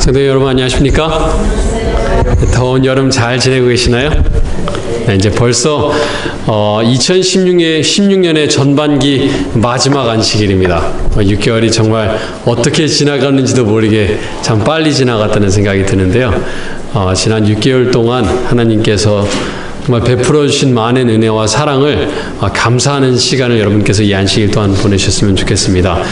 성도 여러분 안녕하십니까? 더운 여름 잘 지내고 계시나요? 네, 이제 벌써 2016년의 전반기 마지막 안식일입니다. 6개월이 정말 어떻게 지나갔는지도 모르게 참 빨리 지나갔다는 생각이 드는데요. 지난 6개월 동안 하나님께서 정말 베풀어 주신 많은 은혜와 사랑을 감사하는 시간을 여러분께서 이 안식일 동안 보내셨으면 좋겠습니다.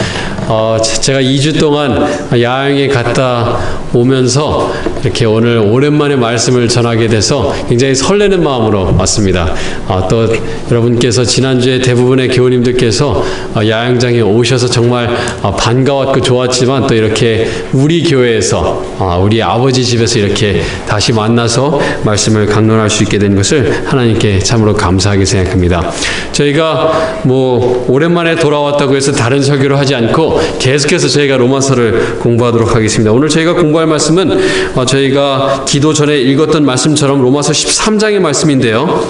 제가 2주 동안 야영에 갔다 오면서 이렇게 오늘 오랜만에 말씀을 전하게 돼서 굉장히 설레는 마음으로 왔습니다. 또 여러분께서 지난주에 대부분의 교우님들께서 야영장에 오셔서 정말 반가웠고 좋았지만 또 이렇게 우리 교회에서 우리 아버지 집에서 이렇게 다시 만나서 말씀을 강론할 수 있게 된 것을 하나님께 참으로 감사하게 생각합니다. 저희가 오랜만에 돌아왔다고 해서 다른 설교를 하지 않고 계속해서 저희가 로마서를 공부하도록 하겠습니다. 오늘 저희가 공부할 말씀은 저희가 기도 전에 읽었던 말씀처럼 로마서 13장의 말씀인데요.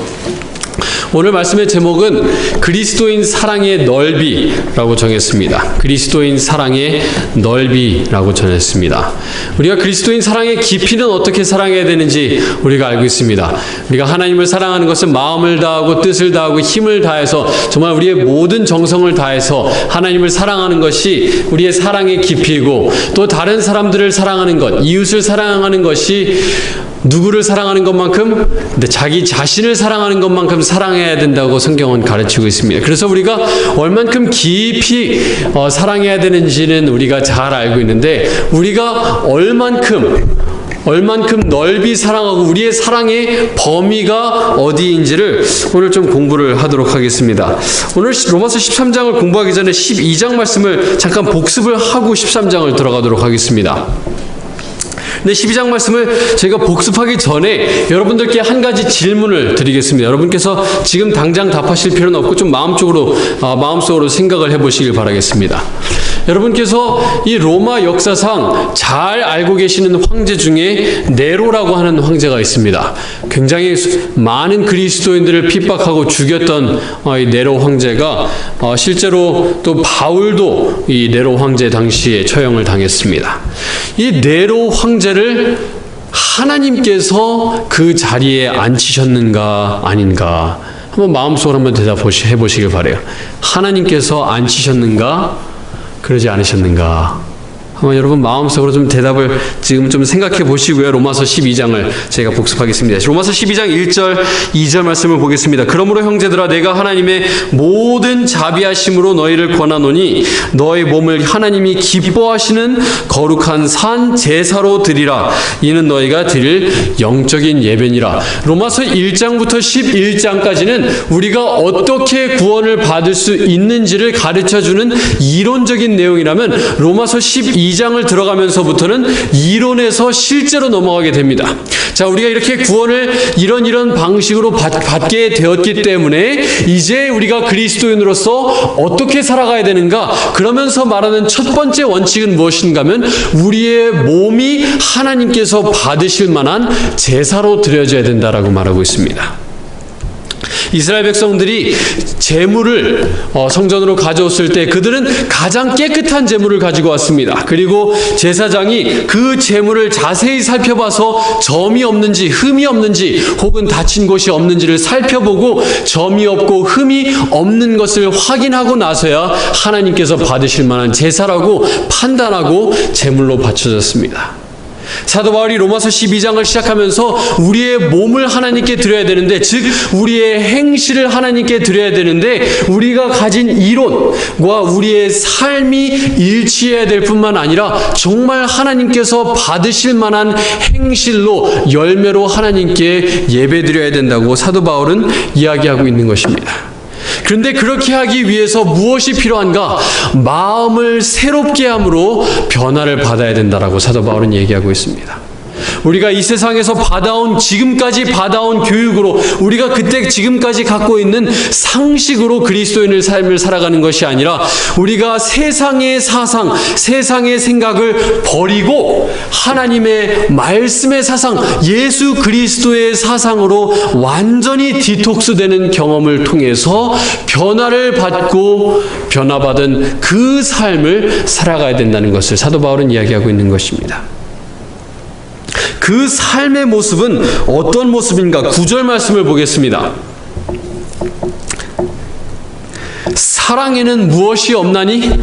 오늘 말씀의 제목은 그리스도인 사랑의 넓이라고 정했습니다. 그리스도인 사랑의 넓이라고 정했습니다. 우리가 그리스도인 사랑의 깊이는 어떻게 사랑해야 되는지 우리가 알고 있습니다. 우리가 하나님을 사랑하는 것은 마음을 다하고 뜻을 다하고 힘을 다해서 정말 우리의 모든 정성을 다해서 하나님을 사랑하는 것이 우리의 사랑의 깊이이고, 또 다른 사람들을 사랑하는 것, 이웃을 사랑하는 것이 누구를 사랑하는 것만큼, 근데 자기 자신을 사랑하는 것만큼 사랑해야 된다고 성경은 가르치고 있습니다. 그래서 우리가 얼만큼 깊이 사랑해야 되는지는 우리가 잘 알고 있는데, 우리가 얼만큼 넓이 사랑하고 우리의 사랑의 범위가 어디인지를 오늘 좀 공부를 하도록 하겠습니다. 오늘 로마서 13장을 공부하기 전에 12장 말씀을 잠깐 복습을 하고 13장을 들어가도록 하겠습니다. 근데 12장 말씀을 제가 복습하기 전에 여러분들께 한 가지 질문을 드리겠습니다. 여러분께서 지금 당장 답하실 필요는 없고 좀 마음속으로 생각을 해보시길 바라겠습니다. 여러분께서 이 로마 역사상 잘 알고 계시는 황제 중에 네로라고 하는 황제가 있습니다. 굉장히 많은 그리스도인들을 핍박하고 죽였던 이 네로 황제가 실제로 또 바울도 이 네로 황제 당시에 처형을 당했습니다. 이 네로 황제를 하나님께서 그 자리에 앉히셨는가 아닌가 한번 마음속으로 한번 대답해 보시길 바라요. 하나님께서 앉히셨는가 그러지 않으셨는가? 한번 여러분 마음속으로 좀 대답을 지금 좀 생각해 보시고요. 로마서 12장을 제가 복습하겠습니다. 로마서 12장 1절 2절 말씀을 보겠습니다. 그러므로 형제들아, 내가 하나님의 모든 자비하심으로 너희를 권하노니 너희 몸을 하나님이 기뻐하시는 거룩한 산 제사로 드리라. 이는 너희가 드릴 영적인 예배니라. 로마서 1장부터 11장까지는 우리가 어떻게 구원을 받을 수 있는지를 가르쳐주는 이론적인 내용이라면, 로마서 12장을 들어가면서부터는 이론에서 실제로 넘어가게 됩니다. 자, 우리가 이렇게 구원을 이런 방식으로 받게 되었기 때문에 이제 우리가 그리스도인으로서 어떻게 살아가야 되는가? 그러면서 말하는 첫 번째 원칙은 무엇인가 하면, 우리의 몸이 하나님께서 받으실 만한 제사로 드려져야 된다라고 말하고 있습니다. 이스라엘 백성들이 제물을 성전으로 가져왔을 때 그들은 가장 깨끗한 제물을 가지고 왔습니다. 그리고 제사장이 그 제물을 자세히 살펴봐서 점이 없는지 흠이 없는지 혹은 다친 곳이 없는지를 살펴보고 점이 없고 흠이 없는 것을 확인하고 나서야 하나님께서 받으실 만한 제사라고 판단하고 제물로 바쳐졌습니다. 사도 바울이 로마서 12장을 시작하면서 우리의 몸을 하나님께 드려야 되는데, 즉 우리의 행실을 하나님께 드려야 되는데, 우리가 가진 이론과 우리의 삶이 일치해야 될 뿐만 아니라 정말 하나님께서 받으실 만한 행실로, 열매로 하나님께 예배드려야 된다고 사도 바울은 이야기하고 있는 것입니다. 그런데 그렇게 하기 위해서 무엇이 필요한가? 마음을 새롭게 함으로 변화를 받아야 된다라고 사도 바울은 얘기하고 있습니다. 우리가 이 세상에서 지금까지 받아온 교육으로, 우리가 그때 지금까지 갖고 있는 상식으로 그리스도인의 삶을 살아가는 것이 아니라, 우리가 세상의 사상, 세상의 생각을 버리고 하나님의 말씀의 사상, 예수 그리스도의 사상으로 완전히 디톡스되는 경험을 통해서 변화를 받고 변화받은 그 삶을 살아가야 된다는 것을 사도 바울은 이야기하고 있는 것입니다. 그 삶의 모습은 어떤 모습인가? 9절 말씀을 보겠습니다. 사랑에는 무엇이 없나니?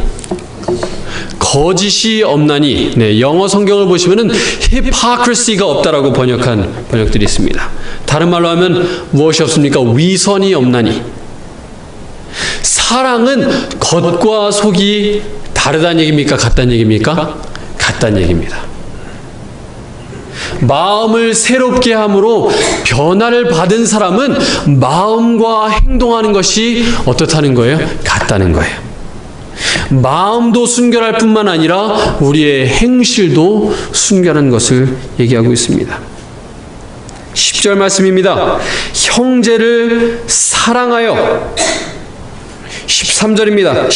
거짓이 없나니. 네, 영어 성경을 보시면은 hypocrisy가 없다라고 번역한 번역들이 있습니다. 다른 말로 하면 무엇이 없습니까? 위선이 없나니. 사랑은 겉과 속이 다르다는 얘기입니까? 같다는 얘기입니까? 같다는 얘기입니다. 마음을 새롭게 함으로 변화를 받은 사람은 마음과 행동하는 것이 어떻다는 거예요? 같다는 거예요. 마음도 순결할 뿐만 아니라 우리의 행실도 순결한 것을 얘기하고 있습니다. 10절 말씀입니다. 형제를 사랑하여. 13절입니다.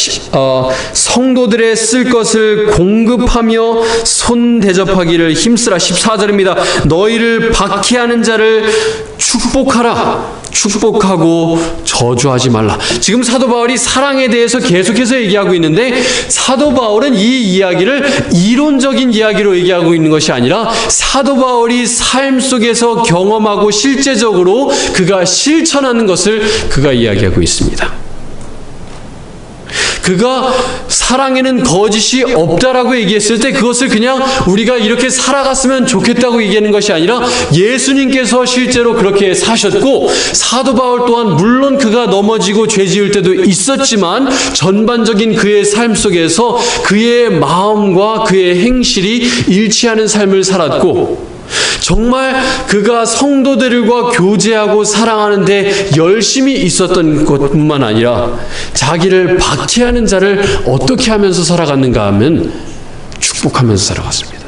성도들의 쓸 것을 공급하며 손 대접하기를 힘쓰라. 14절입니다. 너희를 박해하는 자를 축복하라. 축복하고 저주하지 말라. 지금 사도 바울이 사랑에 대해서 계속해서 얘기하고 있는데, 사도 바울은 이 이야기를 이론적인 이야기로 얘기하고 있는 것이 아니라 사도 바울이 삶 속에서 경험하고 실제적으로 그가 실천하는 것을 그가 이야기하고 있습니다. 그가 사랑에는 거짓이 없다라고 얘기했을 때 그것을 그냥 우리가 이렇게 살아갔으면 좋겠다고 얘기하는 것이 아니라 예수님께서 실제로 그렇게 사셨고, 사도 바울 또한 물론 그가 넘어지고 죄 지을 때도 있었지만 전반적인 그의 삶 속에서 그의 마음과 그의 행실이 일치하는 삶을 살았고, 정말 그가 성도들과 교제하고 사랑하는데 열심히 있었던 것뿐만 아니라 자기를 박해하는 자를 어떻게 하면서 살아갔는가 하면 축복하면서 살아갔습니다.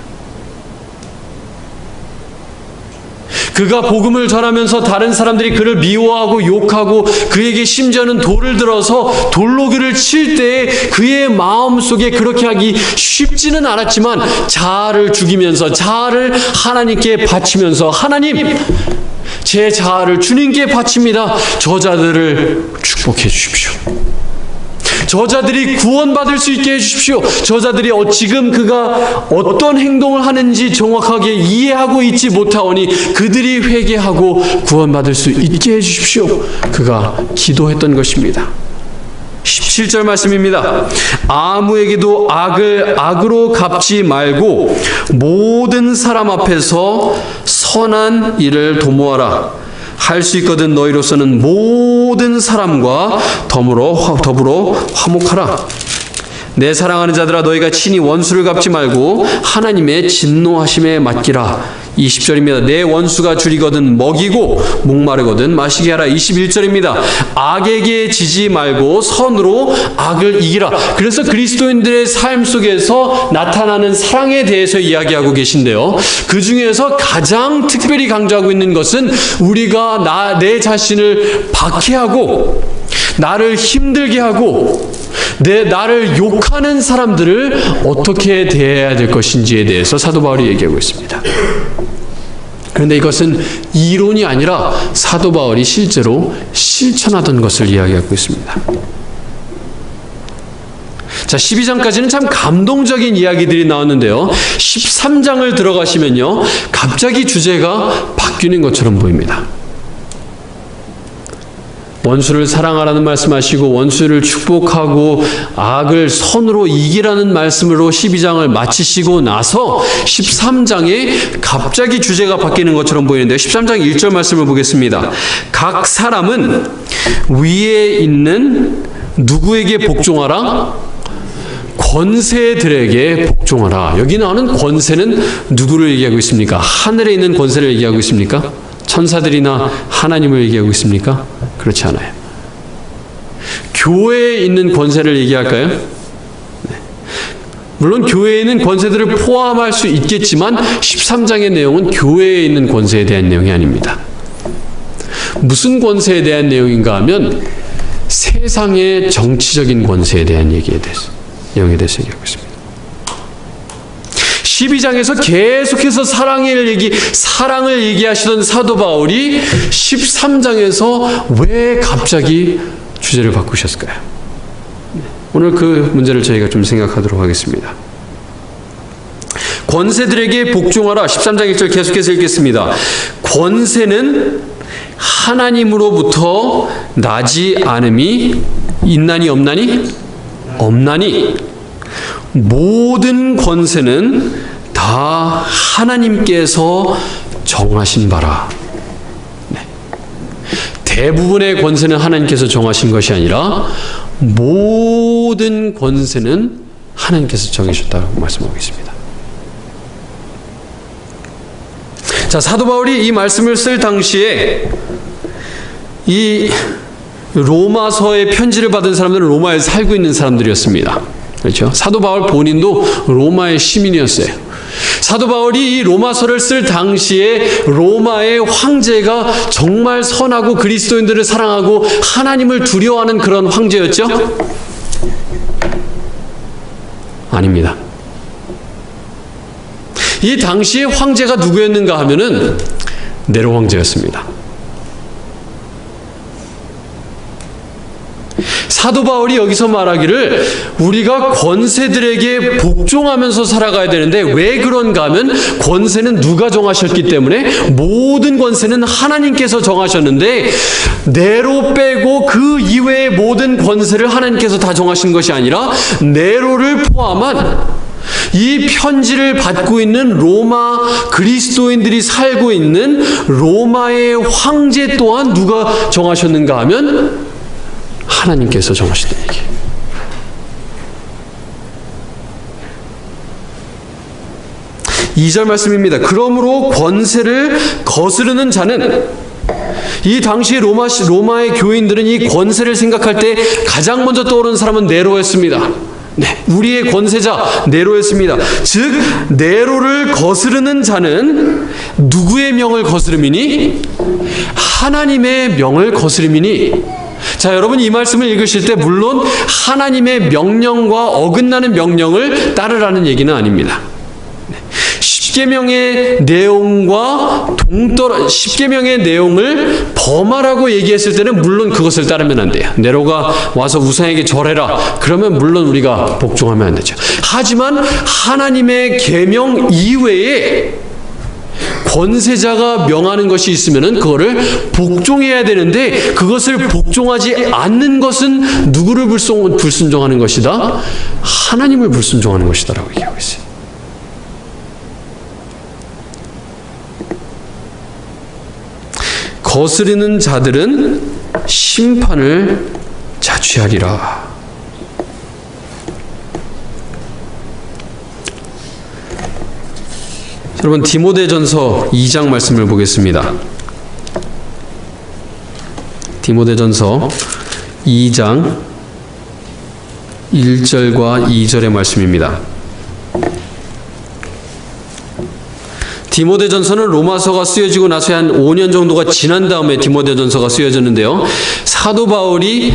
그가 복음을 전하면서 다른 사람들이 그를 미워하고 욕하고 그에게 심지어는 돌을 들어서 돌로 그를 칠 때에 그의 마음속에 그렇게 하기 쉽지는 않았지만 자아를 죽이면서 자아를 하나님께 바치면서, 하나님, 제 자아를 주님께 바칩니다. 저자들을 축복해 주십시오. 저자들이 구원받을 수 있게 해주십시오. 저자들이 지금 그가 어떤 행동을 하는지 정확하게 이해하고 있지 못하오니 그들이 회개하고 구원받을 수 있게 해주십시오. 그가 기도했던 것입니다. 17절 말씀입니다. 아무에게도 악을 악으로 갚지 말고 모든 사람 앞에서 선한 일을 도모하라. 할 수 있거든 너희로서는 모든 사람과 더불어 화목하라. 내 사랑하는 자들아, 너희가 친히 원수를 갚지 말고 하나님의 진노하심에 맡기라. 20절입니다. 내 원수가 줄이거든 먹이고 목마르거든 마시게 하라. 21절입니다. 악에게 지지 말고 선으로 악을 이기라. 그래서 그리스도인들의 삶 속에서 나타나는 사랑에 대해서 이야기하고 계신데요, 그 중에서 가장 특별히 강조하고 있는 것은 우리가 내 자신을 박해하고 나를 힘들게 하고 나를 욕하는 사람들을 어떻게 대해야 될 것인지에 대해서 사도 바울이 얘기하고 있습니다. 그런데 이것은 이론이 아니라 사도 바울이 실제로 실천하던 것을 이야기하고 있습니다. 자, 12장까지는 참 감동적인 이야기들이 나왔는데요, 13장을 들어가시면요, 갑자기 주제가 바뀌는 것처럼 보입니다. 원수를 사랑하라는 말씀하시고 원수를 축복하고 악을 선으로 이기라는 말씀으로 12장을 마치시고 나서 13장에 갑자기 주제가 바뀌는 것처럼 보이는데요. 13장 1절 말씀을 보겠습니다. 각 사람은 위에 있는 누구에게 복종하라? 권세들에게 복종하라. 여기 나오는 권세는 누구를 얘기하고 있습니까? 하늘에 있는 권세를 얘기하고 있습니까? 천사들이나 하나님을 얘기하고 있습니까? 그렇지 않아요. 교회에 있는 권세를 얘기할까요? 네. 물론 교회에 있는 권세들을 포함할 수 있겠지만 13장의 내용은 교회에 있는 권세에 대한 내용이 아닙니다. 무슨 권세에 대한 내용인가 하면 세상의 정치적인 권세에 대한 내용에 대해서 얘기하고 있습니다. 12장에서 계속해서 사랑을 얘기하시던 사도 바울이 13장에서 왜 갑자기 주제를 바꾸셨을까요? 오늘 그 문제를 저희가 좀 생각하도록 하겠습니다. 권세들에게 복종하라. 13장 1절 계속해서 읽겠습니다. 권세는 하나님으로부터 나지 않음이 있나니 없나니? 없나니. 모든 권세는 다 하나님께서 정하신 바라. 네. 대부분의 권세는 하나님께서 정하신 것이 아니라 모든 권세는 하나님께서 정하셨다고 말씀하고 있습니다. 자, 사도 바울이 이 말씀을 쓸 당시에 이 로마서의 편지를 받은 사람들은 로마에 살고 있는 사람들이었습니다. 그렇죠? 사도 바울 본인도 로마의 시민이었어요. 사도 바울이 이 로마서를 쓸 당시에 로마의 황제가 정말 선하고 그리스도인들을 사랑하고 하나님을 두려워하는 그런 황제였죠? 아닙니다. 이 당시의 황제가 누구였는가 하면은 네로 황제였습니다. 사도 바울이 여기서 말하기를 우리가 권세들에게 복종하면서 살아가야 되는데 왜 그런가 하면 권세는 누가 정하셨기 때문에 모든 권세는 하나님께서 정하셨는데 네로 빼고 그 이외의 모든 권세를 하나님께서 다 정하신 것이 아니라 네로를 포함한 이 편지를 받고 있는 로마 그리스도인들이 살고 있는 로마의 황제 또한 누가 정하셨는가 하면 하나님께서 정하셨다는 얘기예요. 이 절 말씀입니다. 그러므로 권세를 거스르는 자는, 이 당시 로마의 교인들은 이 권세를 생각할 때 가장 먼저 떠오르는 사람은 네로였습니다. 네, 우리의 권세자 네로였습니다. 즉 네로를 거스르는 자는 누구의 명을 거스름이니? 하나님의 명을 거스름이니. 자, 여러분 이 말씀을 읽으실 때 물론 하나님의 명령과 어긋나는 명령을 따르라는 얘기는 아닙니다. 십계명의 내용과 십계명의 내용을 범하라고 얘기했을 때는 물론 그것을 따르면 안 돼요. 네로가 와서 우상에게 절해라. 그러면 물론 우리가 복종하면 안 되죠. 하지만 하나님의 계명 이외에 권세자가 명하는 것이 있으면은 그거를 복종해야 되는데 그것을 복종하지 않는 것은 누구를 불순종하는 것이다? 하나님을 불순종하는 것이다라고 얘기하고 있어요. 거스르는 자들은 심판을 자취하리라. 여러분 디모데전서 2장 말씀을 보겠습니다. 디모데전서 2장 1절과 2절의 말씀입니다. 디모데전서는 로마서가 쓰여지고 나서 한 5년 정도가 지난 다음에 디모데전서가 쓰여졌는데요. 사도 바울이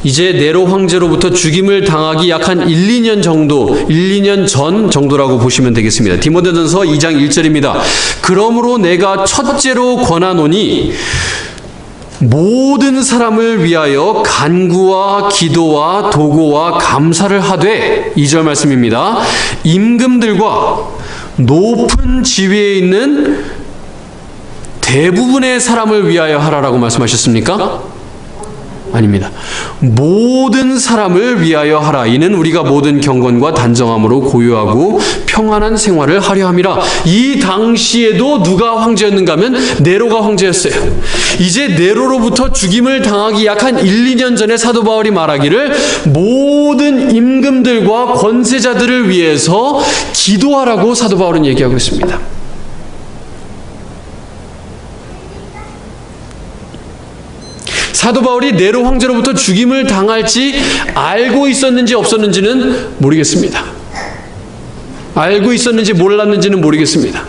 이제 네로 황제로부터 죽임을 당하기 약 한 1, 2년 전 정도라고 보시면 되겠습니다. 디모데전서 2장 1절입니다. 그러므로 내가 첫째로 권하노니 모든 사람을 위하여 간구와 기도와 도고와 감사를 하되, 2절 말씀입니다. 임금들과 높은 지위에 있는 대부분의 사람을 위하여 하라라고 말씀하셨습니까? 아닙니다. 모든 사람을 위하여 하라. 이는 우리가 모든 경건과 단정함으로 고요하고 평안한 생활을 하려 함이라. 이 당시에도 누가 황제였는가 하면 네로가 황제였어요. 이제 네로로부터 죽임을 당하기 약 한 1, 2년 전에 사도 바울이 말하기를 모든 임금들과 권세자들을 위해서 기도하라고 사도 바울은 얘기하고 있습니다. 사도 바울이 네로 황제로부터 죽임을 당할지 알고 있었는지 없었는지는 모르겠습니다. 알고 있었는지 몰랐는지는 모르겠습니다.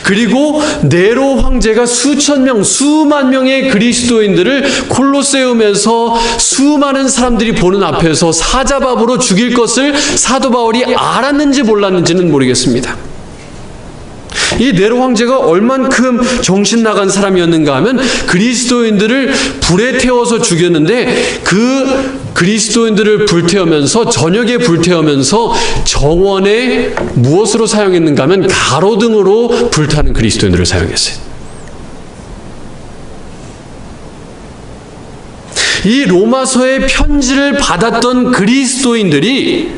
그리고 네로 황제가 수만 명의 그리스도인들을 콜로세움에서 수많은 사람들이 보는 앞에서 사자밥으로 죽일 것을 사도 바울이 알았는지 몰랐는지는 모르겠습니다. 이 네로 황제가 얼만큼 정신 나간 사람이었는가 하면 그리스도인들을 불에 태워서 죽였는데 그 그리스도인들을 불태우면서 저녁에 불태우면서 정원에 무엇으로 사용했는가 하면 가로등으로 불타는 그리스도인들을 사용했어요. 이 로마서의 편지를 받았던 그리스도인들이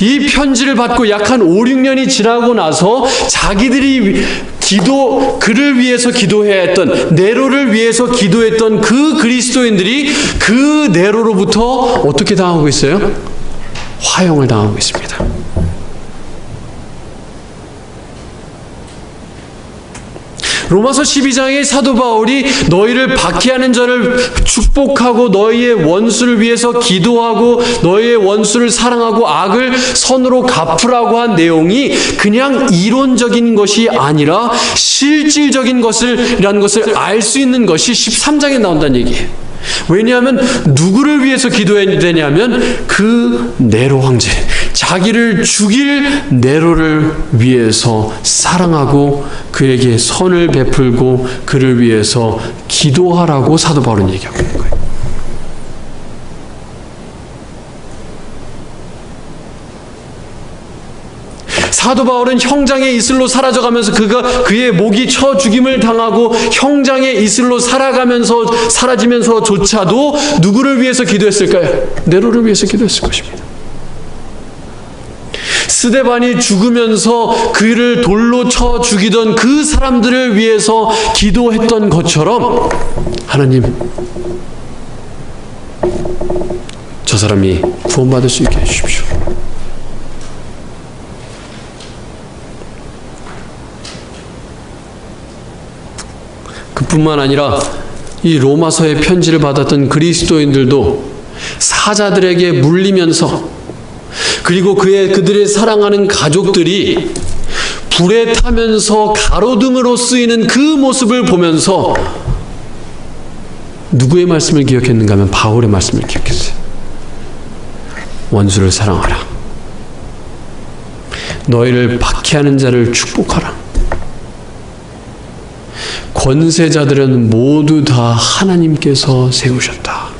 이 편지를 받고 약 한 5, 6년이 지나고 나서 자기들이 그를 위해서 기도해야 했던, 네로를 위해서 기도했던 그 그리스도인들이 그 네로로부터 어떻게 당하고 있어요? 화형을 당하고 있습니다. 로마서 12장의 사도 바울이 너희를 박해하는 자를 축복하고 너희의 원수를 위해서 기도하고 너희의 원수를 사랑하고 악을 선으로 갚으라고 한 내용이 그냥 이론적인 것이 아니라 실질적인 것이라는 것을 알 수 있는 것이 13장에 나온다는 얘기예요. 왜냐하면 누구를 위해서 기도해야 되냐면 그 네로 황제, 자기를 죽일 네로를 위해서 사랑하고 그에게 선을 베풀고 그를 위해서 기도하라고 사도 바울은 얘기하고 있는 거예요. 사도 바울은 형장의 이슬로 사라져가면서 그의 목이 쳐 죽임을 당하고 형장의 이슬로 사라지면서조차도 누구를 위해서 기도했을까요? 네로를 위해서 기도했을 것입니다. 스데반이 죽으면서 그를 돌로 쳐 죽이던 그 사람들을 위해서 기도했던 것처럼 하나님, 저 사람이 구원받을 수 있게 해주십시오. 그뿐만 아니라 이 로마서의 편지를 받았던 그리스도인들도 사자들에게 물리면서, 그리고 그들의 사랑하는 가족들이 불에 타면서 가로등으로 쓰이는 그 모습을 보면서 누구의 말씀을 기억했는가 하면 바울의 말씀을 기억했어요. 원수를 사랑하라. 너희를 박해하는 자를 축복하라. 권세자들은 모두 다 하나님께서 세우셨다.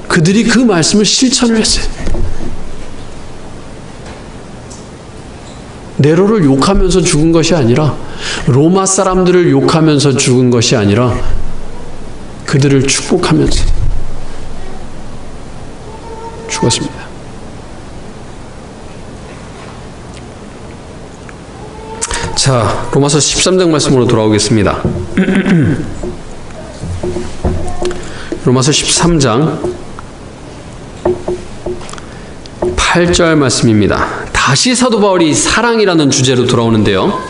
그들이 그 말씀을 실천을 했어요. 네로를 욕하면서 죽은 것이 아니라, 로마 사람들을 욕하면서 죽은 것이 아니라 그들을 축복하면서 죽었습니다. 자, 로마서 13장 말씀으로 돌아오겠습니다. 로마서 13장 8절 말씀입니다. 다시 사도 바울이 사랑이라는 주제로 돌아오는데요.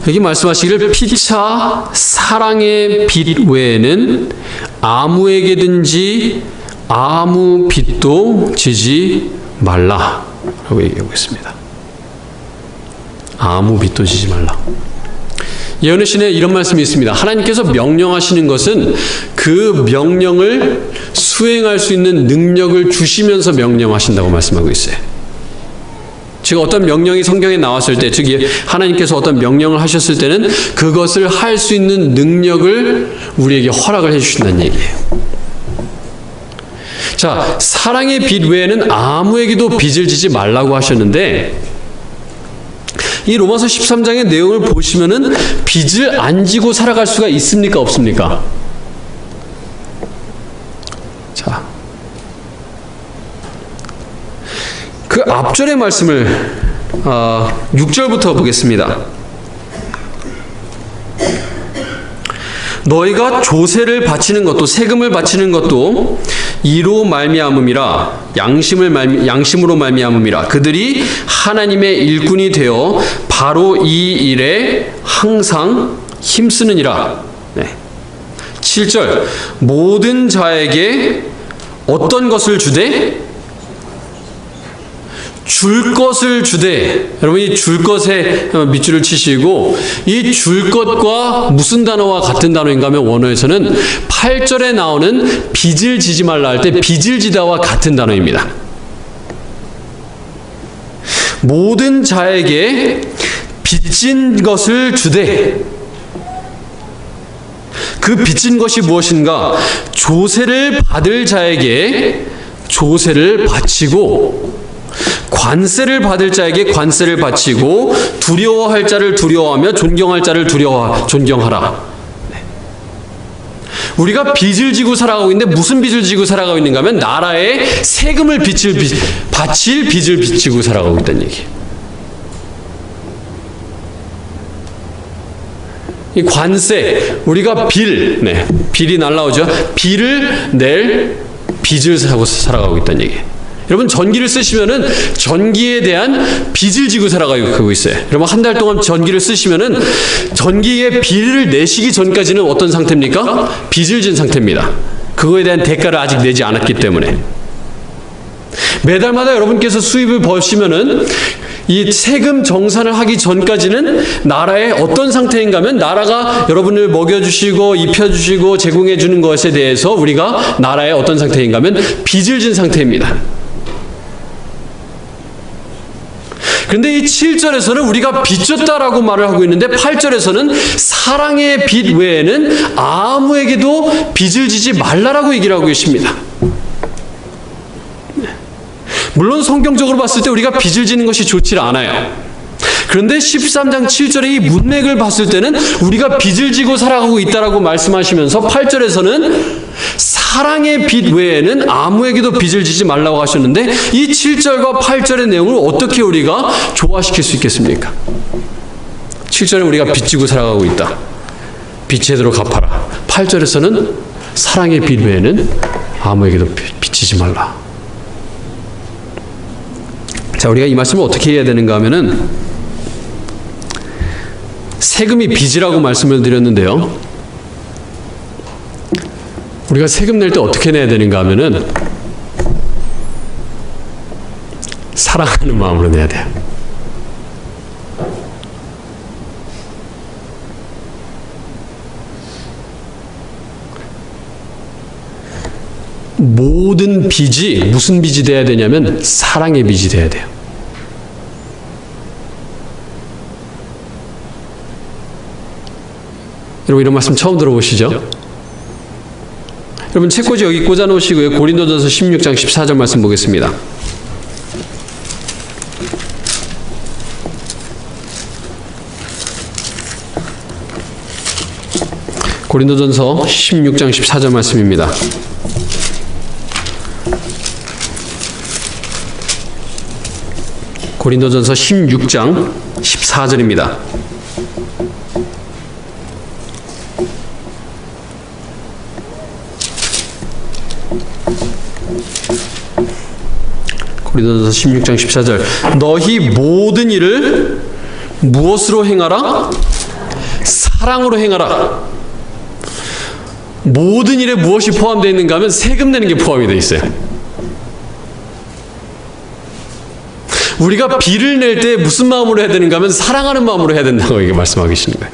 여기 말씀하시기를 피차 사랑의 빛 외에는 아무에게든지 아무 빚도 지지 말라 라고 얘기하고 있습니다. 아무 빚도 지지 말라. 예언의 신에 이런 말씀이 있습니다. 하나님께서 명령하시는 것은 그 명령을 수행할 수 있는 능력을 주시면서 명령하신다고 말씀하고 있어요. 즉 어떤 명령이 성경에 나왔을 때, 즉 하나님께서 어떤 명령을 하셨을 때는 그것을 할 수 있는 능력을 우리에게 허락을 해주신다는 얘기예요. 자, 사랑의 빚 외에는 아무에게도 빚을 지지 말라고 하셨는데, 이 로마서 13장의 내용을 보시면은 빚을 안 지고 살아갈 수가 있습니까? 없습니까? 자, 그 앞절의 말씀을 6절부터 보겠습니다. 너희가 조세를 바치는 것도 세금을 바치는 것도 이로 말미암음이라, 양심으로 말미암음이라. 그들이 하나님의 일꾼이 되어 바로 이 일에 항상 힘쓰느니라. 네. 7절 모든 자에게 어떤 것을 주되 줄 것을 주되, 여러분 이 줄 것에 밑줄을 치시고, 이 줄 것과 무슨 단어와 같은 단어인가 하면 원어에서는 8절에 나오는 빚을 지지 말라 할 때 빚을 지다와 같은 단어입니다. 모든 자에게 빚진 것을 주되, 그 빚진 것이 무엇인가? 조세를 받을 자에게 조세를 바치고, 관세를 받을 자에게 관세를 바치고, 두려워할 자를 두려워하며 존경할 자를 존경하라. 우리가 빚을 지고 살아가고 있는데 무슨 빚을 지고 살아가고 있는가 하면 나라에 세금을 바칠 빚을 지고 살아가고 있다는 얘기예요. 이 관세, 우리가 빌이 날라오죠. 빌을 낼 빚을 사고 살아가고 있다는 얘기예요. 여러분 전기를 쓰시면은 전기에 대한 빚을 지고 살아가고 있어요. 여러분 한 달 동안 전기를 쓰시면은 전기의 비를 내시기 전까지는 어떤 상태입니까? 빚을 진 상태입니다. 그거에 대한 대가를 아직 내지 않았기 때문에. 매달마다 여러분께서 수입을 버시면은 이 세금 정산을 하기 전까지는 나라의 어떤 상태인가 하면 나라가 여러분을 먹여주시고 입혀주시고 제공해주는 것에 대해서 우리가 나라의 어떤 상태인가 하면 빚을 진 상태입니다. 그런데 이 7절에서는 우리가 빚졌다라고 말을 하고 있는데 8절에서는 사랑의 빚 외에는 아무에게도 빚을 지지 말라라고 얘기를 하고 계십니다. 물론 성경적으로 봤을 때 우리가 빚을 지는 것이 좋지 않아요. 그런데 13장 7절의 이 문맥을 봤을 때는 우리가 빚을 지고 살아가고 있다라고 말씀하시면서 8절에서는 사랑의 빚 외에는 아무에게도 빚을 지지 말라고 하셨는데 이 7절과 8절의 내용을 어떻게 우리가 조화시킬 수 있겠습니까? 7절에 우리가 빚 지고 살아가고 있다. 빚 제대로 갚아라. 8절에서는 사랑의 빚 외에는 아무에게도 빚 지지 말라. 자, 우리가 이 말씀을 어떻게 해야 되는가 하면은 세금이 빚이라고 말씀을 드렸는데요. 우리가 세금 낼 때 어떻게 내야 되는가 하면은 사랑하는 마음으로 내야 돼요. 모든 빚이 무슨 빚이 돼야 되냐면 사랑의 빚이 돼야 돼요. 여러분 이런 말씀 처음 들어보시죠? 여러분 책꽂이 여기 꽂아 놓으시고요. 고린도전서 16장 14절 말씀 보겠습니다. 고린도전서 16장 14절 말씀입니다. 고린도전서 16장 14절입니다. 고린도전서 16장 14절 너희 모든 일을 무엇으로 행하라? 사랑으로 행하라. 모든 일에 무엇이 포함되어 있는가 하면 세금 내는 게 포함이 되어 있어요. 우리가 비를 낼 때 무슨 마음으로 해야 되는가 하면 사랑하는 마음으로 해야 된다고 이게 말씀하고 계시는 거예요.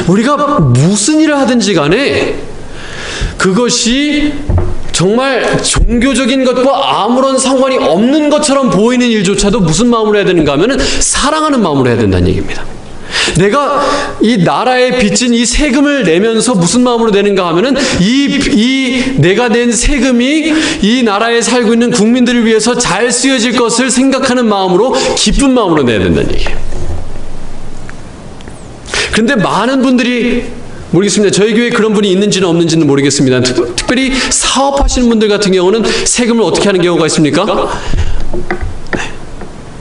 우리가 무슨 일을 하든지 간에 그것이 정말 종교적인 것과 아무런 상관이 없는 것처럼 보이는 일조차도 무슨 마음으로 해야 되는가 하면 사랑하는 마음으로 해야 된다는 얘기입니다. 내가 이 나라에 빚진 이 세금을 내면서 무슨 마음으로 내는가 하면은 내가 낸 세금이 이 나라에 살고 있는 국민들을 위해서 잘 쓰여질 것을 생각하는 마음으로 기쁜 마음으로 내야 된다는 얘기예요. 그런데 많은 분들이 모르겠습니다. 저희 교회에 그런 분이 있는지는 없는지는 모르겠습니다. 특별히 사업하시는 분들 같은 경우는 세금을 어떻게 하는 경우가 있습니까? 네.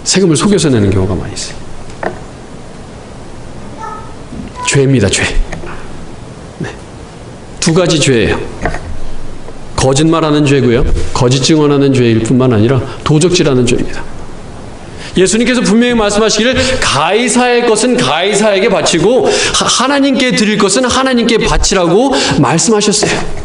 세금을 속여서 내는 경우가 많이 있어요. 죄입니다. 죄. 네. 두 가지 죄예요. 거짓말하는 죄고요. 거짓 증언하는 죄일 뿐만 아니라 도적질하는 죄입니다. 예수님께서 분명히 말씀하시기를 가이사의 것은 가이사에게 바치고 하나님께 드릴 것은 하나님께 바치라고 말씀하셨어요.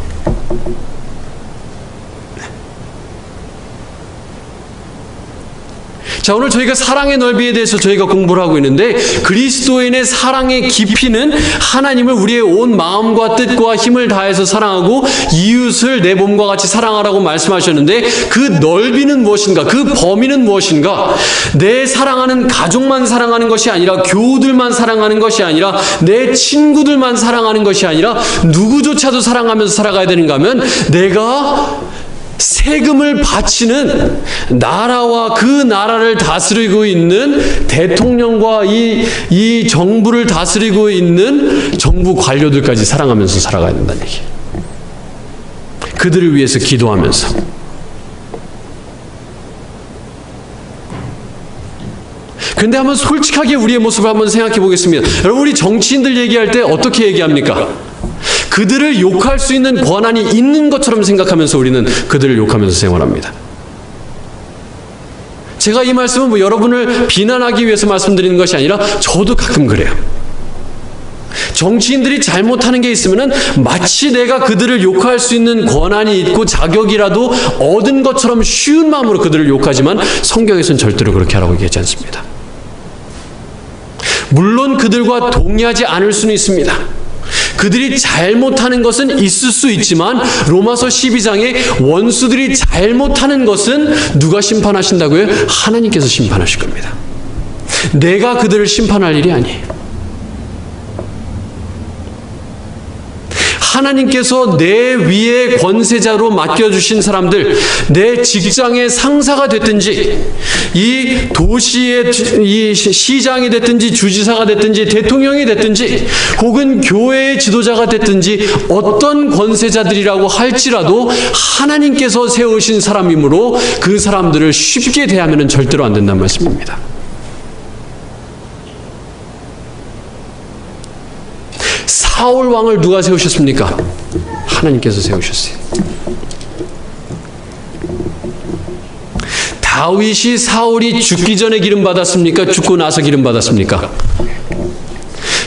자, 오늘 저희가 사랑의 넓이에 대해서 저희가 공부를 하고 있는데, 그리스도인의 사랑의 깊이는 하나님을 우리의 온 마음과 뜻과 힘을 다해서 사랑하고 이웃을 내 몸과 같이 사랑하라고 말씀하셨는데, 그 넓이는 무엇인가? 그 범위는 무엇인가? 내 사랑하는 가족만 사랑하는 것이 아니라, 교우들만 사랑하는 것이 아니라, 내 친구들만 사랑하는 것이 아니라 누구조차도 사랑하면서 살아가야 되는가 하면, 내가 세금을 바치는 나라와 그 나라를 다스리고 있는 대통령과 이 정부를 다스리고 있는 정부 관료들까지 사랑하면서 살아가야 된다는 얘기예요. 그들을 위해서 기도하면서. 그런데 한번 솔직하게 우리의 모습을 한번 생각해 보겠습니다. 여러분, 우리 정치인들 얘기할 때 어떻게 얘기합니까? 그들을 욕할 수 있는 권한이 있는 것처럼 생각하면서 우리는 그들을 욕하면서 생활합니다. 제가 이 말씀은 여러분을 비난하기 위해서 말씀드리는 것이 아니라 저도 가끔 그래요. 정치인들이 잘못하는 게 있으면 마치 내가 그들을 욕할 수 있는 권한이 있고 자격이라도 얻은 것처럼 쉬운 마음으로 그들을 욕하지만, 성경에서는 절대로 그렇게 하라고 얘기하지 않습니다. 물론 그들과 동의하지 않을 수는 있습니다. 그들이 잘못하는 것은 있을 수 있지만, 로마서 12장에 원수들이 잘못하는 것은 누가 심판하신다고요? 하나님께서 심판하실 겁니다. 내가 그들을 심판할 일이 아니에요. 하나님께서 내 위에 권세자로 맡겨주신 사람들, 내 직장의 상사가 됐든지, 이 도시의 이 시장이 됐든지, 주지사가 됐든지, 대통령이 됐든지, 혹은 교회의 지도자가 됐든지, 어떤 권세자들이라고 할지라도 하나님께서 세우신 사람이므로 그 사람들을 쉽게 대하면 절대로 안 된다는 말씀입니다. 사울 왕을 누가 세우셨습니까? 하나님께서 세우셨어요. 다윗이 사울이 죽기 전에 기름 받았습니까? 죽고 나서 기름 받았습니까?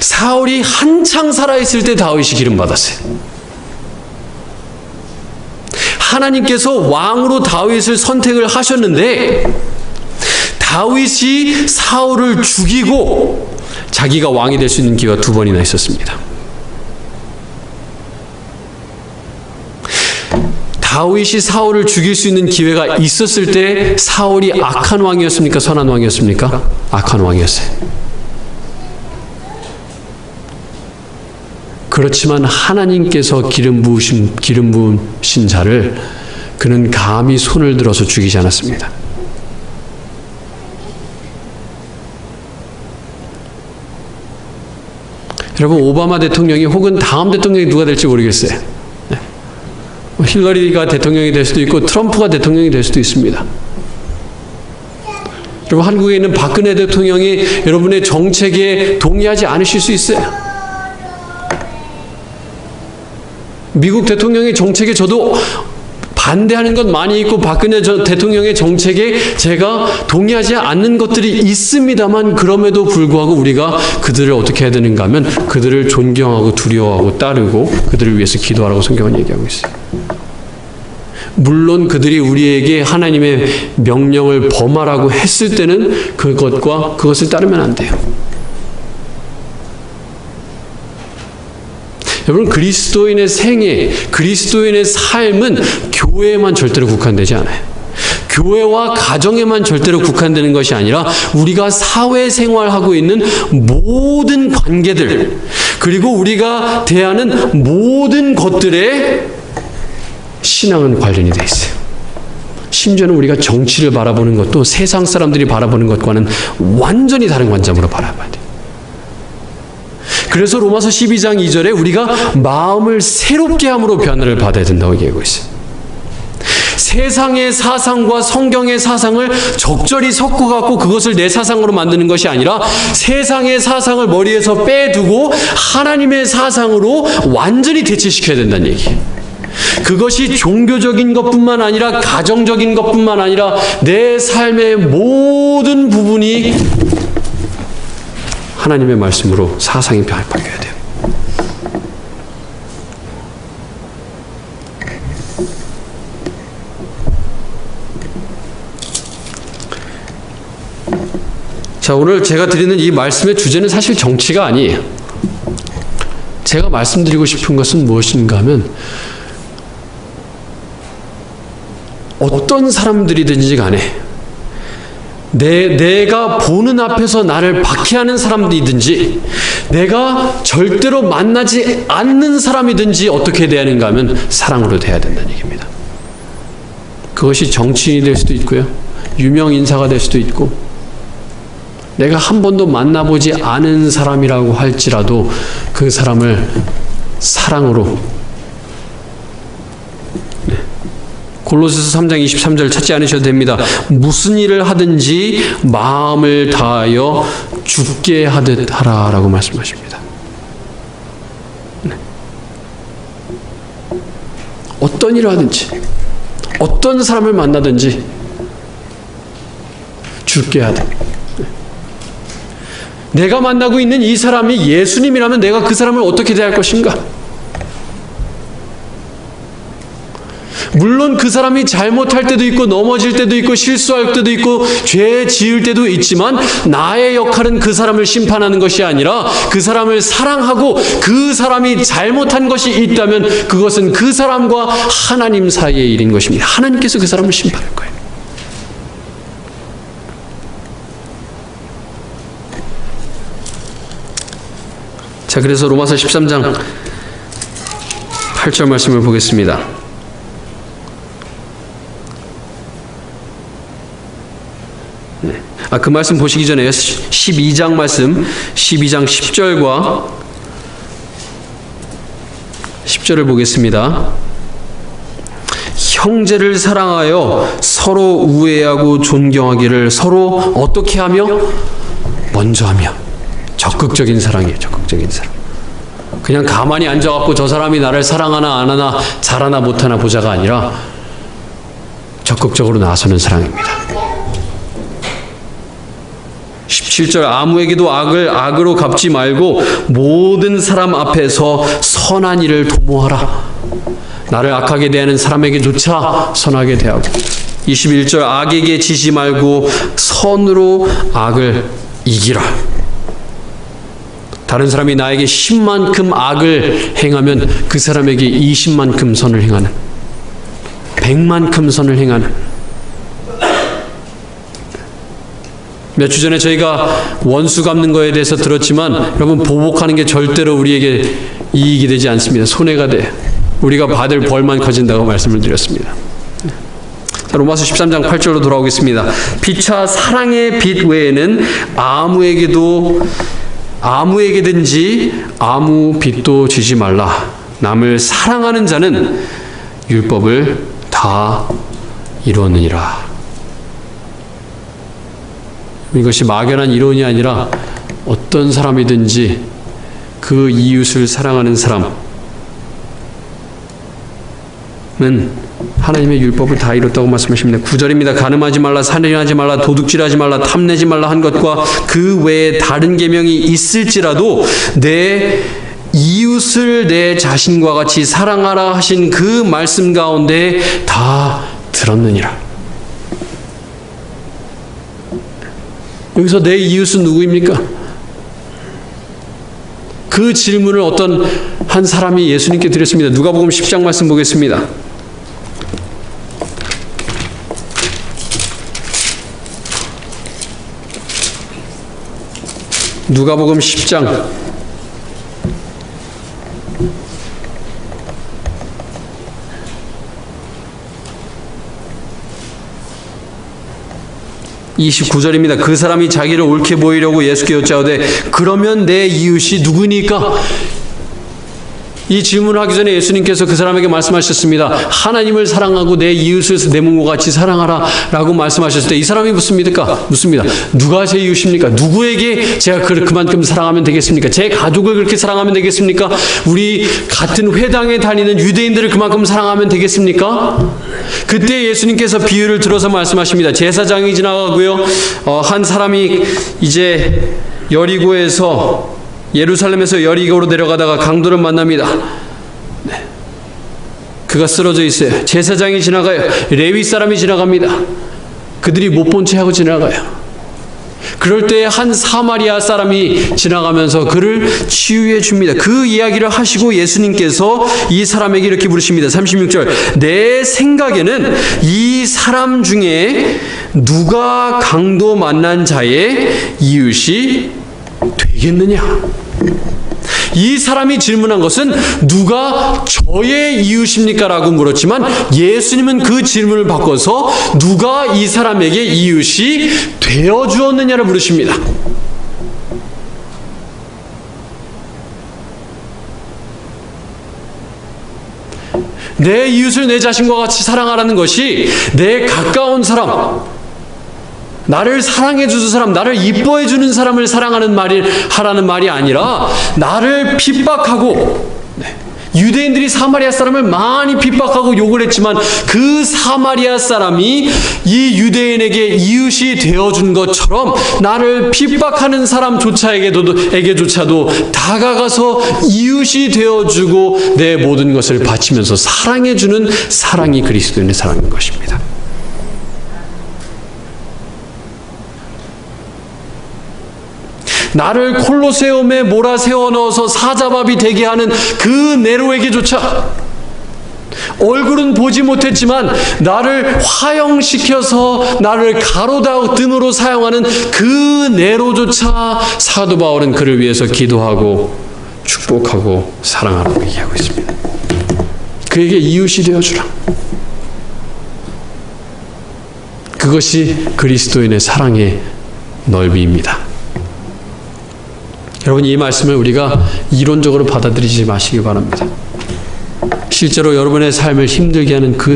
사울이 한창 살아있을 때 다윗이 기름 받았어요. 하나님께서 왕으로 다윗을 선택을 하셨는데, 다윗이 사울을 죽이고 자기가 왕이 될 수 있는 기회가 2번이나 있었습니다. 다윗이 사울을 죽일 수 있는 기회가 있었을 때 사울이 악한 왕이었습니까? 선한 왕이었습니까? 악한 왕이었어요. 그렇지만 하나님께서 기름 부으신 자를 그는 감히 손을 들어서 죽이지 않았습니다. 여러분, 오바마 대통령이 혹은 다음 대통령이 누가 될지 모르겠어요. 힐러리가 대통령이 될 수도 있고 트럼프가 대통령이 될 수도 있습니다. 여러분, 한국에 있는 박근혜 대통령이 여러분의 정책에 동의하지 않으실 수 있어요. 미국 대통령의 정책에 저도 반대하는 것 많이 있고, 박근혜 대통령의 정책에 제가 동의하지 않는 것들이 있습니다만, 그럼에도 불구하고 우리가 그들을 어떻게 해야 되는가 하면 그들을 존경하고 두려워하고 따르고 그들을 위해서 기도하라고 성경은 얘기하고 있어요. 물론 그들이 우리에게 하나님의 명령을 범하라고 했을 때는 그것을 따르면 안 돼요. 여러분, 그리스도인의 생애, 그리스도인의 삶은 교회에만 절대로 국한되지 않아요. 교회와 가정에만 절대로 국한되는 것이 아니라 우리가 사회생활하고 있는 모든 관계들, 그리고 우리가 대하는 모든 것들에 신앙은 관련이 되어 있어요. 심지어는 우리가 정치를 바라보는 것도 세상 사람들이 바라보는 것과는 완전히 다른 관점으로 바라봐야 돼요. 그래서 로마서 12장 2절에 우리가 마음을 새롭게 함으로 변화를 받아야 된다고 얘기하고 있어요. 세상의 사상과 성경의 사상을 적절히 섞어갖고 그것을 내 사상으로 만드는 것이 아니라 세상의 사상을 머리에서 빼두고 하나님의 사상으로 완전히 대체시켜야 된다는 얘기예요. 그것이 종교적인 것뿐만 아니라 가정적인 것뿐만 아니라 내 삶의 모든 부분이 하나님의 말씀으로 사상이 바뀌어야 돼요. 자, 오늘 제가 드리는 이 말씀의 주제는 사실 정치가 아니에요. 제가 말씀드리고 싶은 것은 무엇인가 하면 어떤 사람들이든지 간에 내가 보는 앞에서 나를 박해하는 사람들이든지 내가 절대로 만나지 않는 사람이든지 어떻게 대하는가 하면 사랑으로 대해야 된다는 얘기입니다. 그것이 정치인이 될 수도 있고요. 유명 인사가 될 수도 있고 내가 한 번도 만나보지 않은 사람이라고 할지라도 그 사람을 사랑으로 골로새서 3장 23절 찾지 않으셔도 됩니다. 무슨 일을 하든지 마음을 다하여 죽게 하듯 하라라고 말씀하십니다. 어떤 일을 하든지 어떤 사람을 만나든지 죽게 하듯. 내가 만나고 있는 이 사람이 예수님이라면 내가 그 사람을 어떻게 대할 것인가? 물론 그 사람이 잘못할 때도 있고 넘어질 때도 있고 실수할 때도 있고 죄 지을 때도 있지만 나의 역할은 그 사람을 심판하는 것이 아니라 그 사람을 사랑하고 그 사람이 잘못한 것이 있다면 그것은 그 사람과 하나님 사이의 일인 것입니다. 하나님께서 그 사람을 심판할 거예요. 자, 그래서 로마서 13장 8절 말씀을 보겠습니다. 그 말씀 보시기 전에 12장 말씀, 12장 10절과 10절을 보겠습니다. 형제를 사랑하여 서로 우애하고 존경하기를 서로 어떻게 하며? 먼저 하며. 적극적인 사랑이에요. 적극적인 사랑. 그냥 가만히 앉아갖고 저 사람이 나를 사랑하나 안 하나 잘하나 못하나 보자가 아니라 적극적으로 나서는 사랑입니다. 17절 아무에게도 악을 악으로 갚지 말고 모든 사람 앞에서 선한 일을 도모하라. 나를 악하게 대하는 사람에게조차 선하게 대하고. 21절 악에게 지지 말고 선으로 악을 이기라. 다른 사람이 나에게 10만큼 악을 행하면 그 사람에게 20만큼 선을 행하는, 100만큼 선을 행하는. 몇 주 전에 저희가 원수 갚는 거에 대해서 들었지만 여러분, 보복하는 게 절대로 우리에게 이익이 되지 않습니다. 손해가 돼. 우리가 받을 벌만 커진다고 말씀을 드렸습니다. 자, 로마서 13장 8절로 돌아오겠습니다. 피차 사랑의 빛 외에는 아무에게든지 아무 빚도 지지 말라. 남을 사랑하는 자는 율법을 다 이루었느니라. 이것이 막연한 이론이 아니라 어떤 사람이든지 그 이웃을 사랑하는 사람은 하나님의 율법을 다 이뤘다고 말씀하십니다. 9절입니다. 간음하지 말라, 살인하지 말라, 도둑질하지 말라, 탐내지 말라 한 것과 그 외에 다른 계명이 있을지라도 내 이웃을 내 자신과 같이 사랑하라 하신 그 말씀 가운데 다 들었느니라. 여기서 내 이웃은 누구입니까? 그 질문을 어떤 한 사람이 예수님께 드렸습니다. 누가복음 10장 말씀 보겠습니다. 누가복음 10장 29절입니다. 그 사람이 자기를 옳게 보이려고 예수께 여짜오되 그러면 내 이웃이 누구니까? 이 질문을 하기 전에 예수님께서 그 사람에게 말씀하셨습니다. 하나님을 사랑하고 내 이웃을 내 몸과 같이 사랑하라 라고 말씀하셨을 때 이 사람이 묻습니다. 누가 제 이웃입니까? 누구에게 제가 그만큼 사랑하면 되겠습니까? 제 가족을 그렇게 사랑하면 되겠습니까? 우리 같은 회당에 다니는 유대인들을 그만큼 사랑하면 되겠습니까? 그때 예수님께서 비유를 들어서 말씀하십니다. 제사장이 지나가고요. 한 사람이 이제 예루살렘에서 여리고로 내려가다가 강도를 만납니다. 그가 쓰러져 있어요. 제사장이 지나가요. 레위 사람이 지나갑니다. 그들이 못 본 채 하고 지나가요. 그럴 때 한 사마리아 사람이 지나가면서 그를 치유해 줍니다. 그 이야기를 하시고 예수님께서 이 사람에게 이렇게 물으십니다. 36절. 내 생각에는 이 사람 중에 누가 강도 만난 자의 이웃이 되겠느냐? 이 사람이 질문한 것은 누가 저의 이웃입니까? 라고 물었지만 예수님은 그 질문을 바꿔서 누가 이 사람에게 이웃이 되어 주었느냐를 물으십니다. 내 이웃을 내 자신과 같이 사랑하라는 것이 내 가까운 사람, 나를 사랑해 주는 사람, 나를 이뻐해 주는 사람을 사랑하는 하라는 말이 아니라 나를 핍박하고, 유대인들이 사마리아 사람을 많이 핍박하고 욕을 했지만 그 사마리아 사람이 이 유대인에게 이웃이 되어준 것처럼 나를 핍박하는 사람조차에게조차도 다가가서 이웃이 되어주고 내 모든 것을 바치면서 사랑해주는 사랑이 그리스도인의 사랑인 것입니다. 나를 콜로세움에 몰아세워 넣어서 사자밥이 되게 하는 그 네로에게조차 얼굴은 보지 못했지만 나를 화형시켜서 나를 가로등으로 사용하는 그 네로조차 사도 바울은 그를 위해서 기도하고 축복하고 사랑하라고 얘기하고 있습니다. 그에게 이웃이 되어주라. 그것이 그리스도인의 사랑의 넓이입니다. 여러분, 이 말씀을 우리가 이론적으로 받아들이지 마시기 바랍니다. 실제로 여러분의 삶을 힘들게 하는 그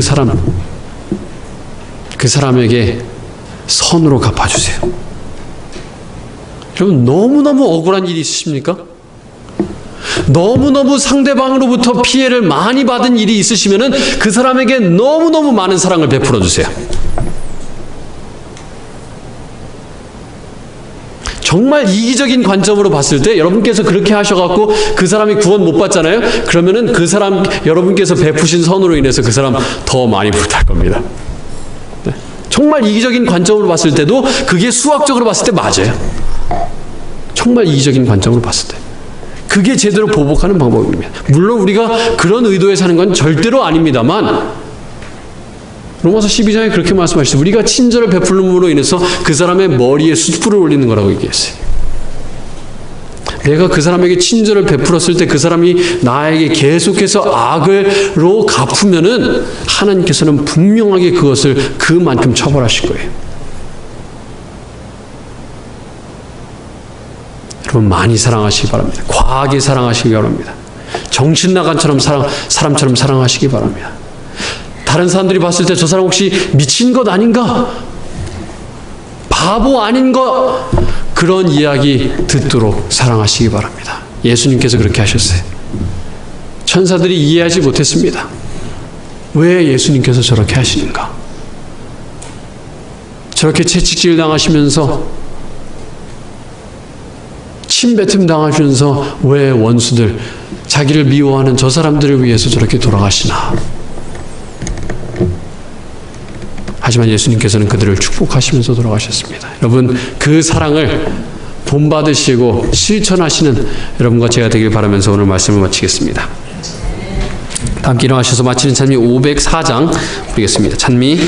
사람에게 선으로 갚아주세요. 여러분, 너무너무 억울한 일이 있으십니까? 너무너무 상대방으로부터 피해를 많이 받은 일이 있으시면은 그 사람에게 너무너무 많은 사랑을 베풀어 주세요. 정말 이기적인 관점으로 봤을 때 여러분께서 그렇게 하셔갖고 그 사람이 구원 못 받잖아요? 그러면은 그 사람, 여러분께서 베푸신 선으로 인해서 그 사람 더 많이 불탈 겁니다. 네. 정말 이기적인 관점으로 봤을 때도 그게 수학적으로 봤을 때 맞아요. 정말 이기적인 관점으로 봤을 때. 그게 제대로 보복하는 방법입니다. 물론 우리가 그런 의도에 사는 건 절대로 아닙니다만 로마서 12장에 그렇게 말씀하시죠. 우리가 친절을 베풀음으로 인해서 그 사람의 머리에 숯불을 올리는 거라고 얘기했어요. 내가 그 사람에게 친절을 베풀었을 때 그 사람이 나에게 계속해서 악으로 갚으면은 하나님께서는 분명하게 그것을 그만큼 처벌하실 거예요. 여러분, 많이 사랑하시기 바랍니다. 과하게 사랑하시기 바랍니다. 정신 나간 사람처럼 사랑하시기 바랍니다. 다른 사람들이 봤을 때 저 사람 혹시 미친 것 아닌가? 바보 아닌가? 그런 이야기 듣도록 사랑하시기 바랍니다. 예수님께서 그렇게 하셨어요. 천사들이 이해하지 못했습니다. 왜 예수님께서 저렇게 하시는가? 저렇게 채찍질 당하시면서 침뱉음 당하시면서 왜 원수들, 자기를 미워하는 저 사람들을 위해서 저렇게 돌아가시나? 하지만 예수님께서는 그들을 축복하시면서 돌아가셨습니다. 여러분, 그 사랑을 본받으시고 실천하시는 여러분과 제가 되길 바라면서 오늘 말씀을 마치겠습니다. 다 함께 일어나셔서 마치는 찬미 504장 부르겠습니다. 찬미